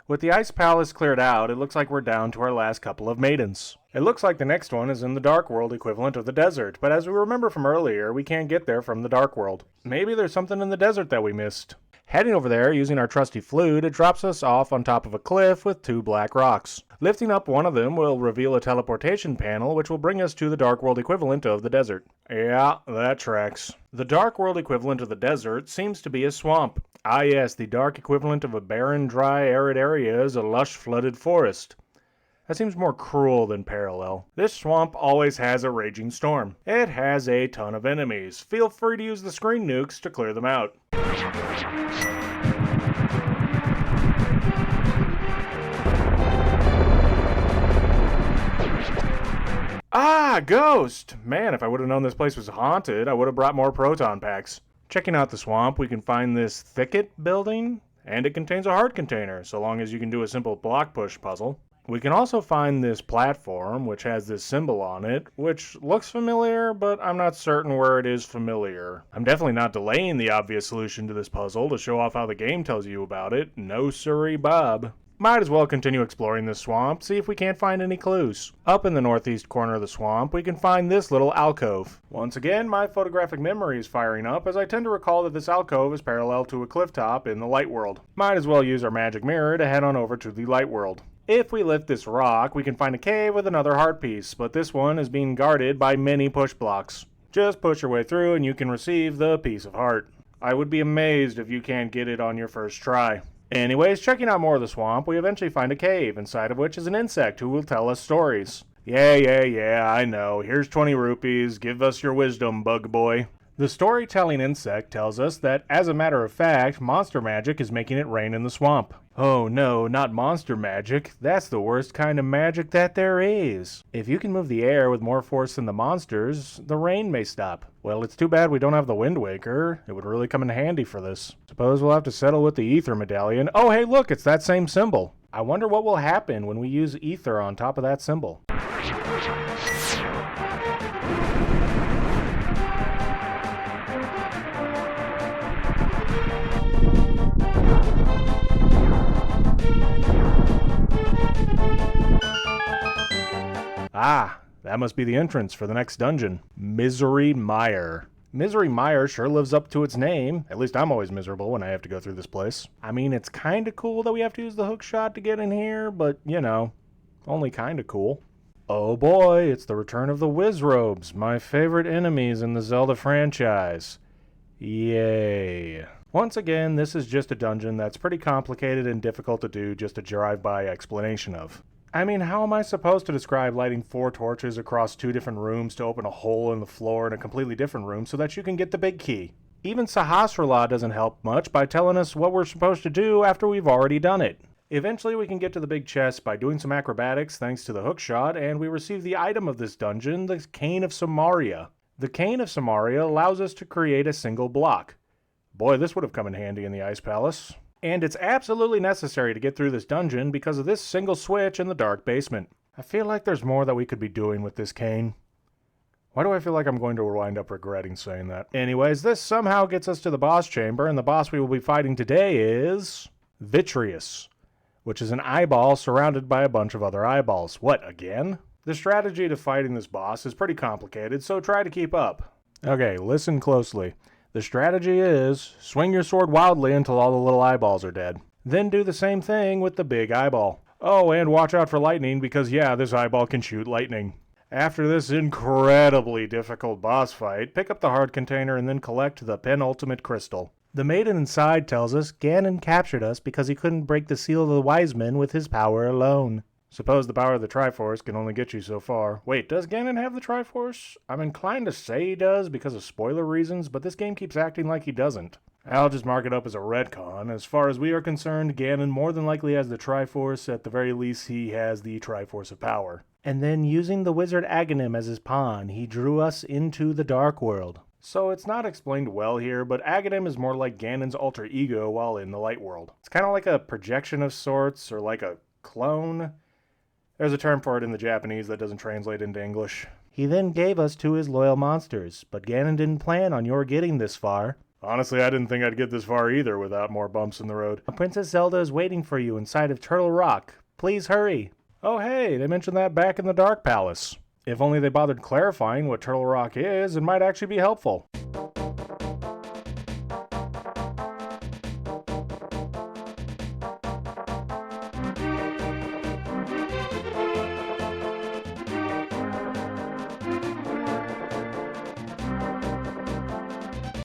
With the Ice Palace cleared out, it looks like we're down to our last couple of maidens. It looks like the next one is in the Dark World equivalent of the desert, but as we remember from earlier, we can't get there from the Dark World. Maybe there's something in the desert that we missed. Heading over there, using our trusty flute, it drops us off on top of a cliff with 2 black rocks. Lifting up one of them will reveal a teleportation panel, which will bring us to the Dark World equivalent of the desert. Yeah, that tracks. The Dark World equivalent of the desert seems to be a swamp. Ah yes, the dark equivalent of a barren, dry, arid area is a lush, flooded forest. That seems more cruel than parallel. This swamp always has a raging storm. It has a ton of enemies. Feel free to use the screen nukes to clear them out. Ah, ghost! Man, if I would have known this place was haunted, I would have brought more proton packs. Checking out the swamp, we can find this thicket building, and it contains a heart container, so long as you can do a simple block push puzzle. We can also find this platform, which has this symbol on it, which looks familiar, but I'm not certain where it is familiar. I'm definitely not delaying the obvious solution to this puzzle to show off how the game tells you about it. No siree, Bob. Might as well continue exploring this swamp, see if we can't find any clues. Up in the northeast corner of the swamp, we can find this little alcove. Once again, my photographic memory is firing up, as I tend to recall that this alcove is parallel to a cliff top in the light world. Might as well use our magic mirror to head on over to the light world. If we lift this rock, we can find a cave with another heart piece, but this one is being guarded by many push blocks. Just push your way through and you can receive the piece of heart. I would be amazed if you can't get it on your first try. Anyways, checking out more of the swamp, we eventually find a cave, inside of which is an insect who will tell us stories. Yeah, I know. Here's 20 rupees. Give us your wisdom, bug boy. The storytelling insect tells us that, as a matter of fact, monster magic is making it rain in the swamp. Oh no, not monster magic. That's the worst kind of magic that there is. If you can move the air with more force than the monsters, the rain may stop. Well, it's too bad we don't have the Wind Waker. It would really come in handy for this. Suppose we'll have to settle with the Ether Medallion. Oh hey look, it's that same symbol. I wonder what will happen when we use Ether on top of that symbol. Ah, that must be the entrance for the next dungeon. Mire. Mire sure lives up to its name. At least I'm always miserable when I have to go through this place. I mean, it's kinda cool that we have to use the hook shot to get in here, but, you know, only kinda cool. Oh boy, it's the return of the Wizrobes, my favorite enemies in the Zelda franchise. Yay. Once again, this is just a dungeon that's pretty complicated and difficult to do just a drive-by explanation of. I mean, how am I supposed to describe lighting 4 torches across 2 different rooms to open a hole in the floor in a completely different room so that you can get the big key? Even Sahasrara doesn't help much by telling us what we're supposed to do after we've already done it. Eventually we can get to the big chest by doing some acrobatics thanks to the hookshot, and we receive the item of this dungeon, the Cane of Samaria. The Cane of Samaria allows us to create a single block. Boy, this would have come in handy in the Ice Palace. And it's absolutely necessary to get through this dungeon because of this single switch in the dark basement. I feel like there's more that we could be doing with this cane. Why do I feel like I'm going to wind up regretting saying that? Anyways, this somehow gets us to the boss chamber, and the boss we will be fighting today is Vitreous, which is an eyeball surrounded by a bunch of other eyeballs. What, again? The strategy to fighting this boss is pretty complicated, so try to keep up. Okay, listen closely. The strategy is, swing your sword wildly until all the little eyeballs are dead. Then do the same thing with the big eyeball. Oh, and watch out for lightning because yeah, this eyeball can shoot lightning. After this incredibly difficult boss fight, pick up the heart container and then collect the penultimate crystal. The maiden inside tells us Ganon captured us because he couldn't break the seal of the wise men with his power alone. Suppose the power of the Triforce can only get you so far. Wait, does Ganon have the Triforce? I'm inclined to say he does because of spoiler reasons, but this game keeps acting like he doesn't. I'll just mark it up as a retcon. As far as we are concerned, Ganon more than likely has the Triforce. At the very least, he has the Triforce of Power. And then using the wizard Aghanim as his pawn, he drew us into the Dark World. So it's not explained well here, but Aghanim is more like Ganon's alter ego while in the Light World. It's kind of like a projection of sorts, or like a clone. There's a term for it in the Japanese that doesn't translate into English. He then gave us to his loyal monsters, but Ganon didn't plan on your getting this far. Honestly, I didn't think I'd get this far either without more bumps in the road. Princess Zelda is waiting for you inside of Turtle Rock. Please hurry. Oh hey, they mentioned that back in the Dark Palace. If only they bothered clarifying what Turtle Rock is, it might actually be helpful.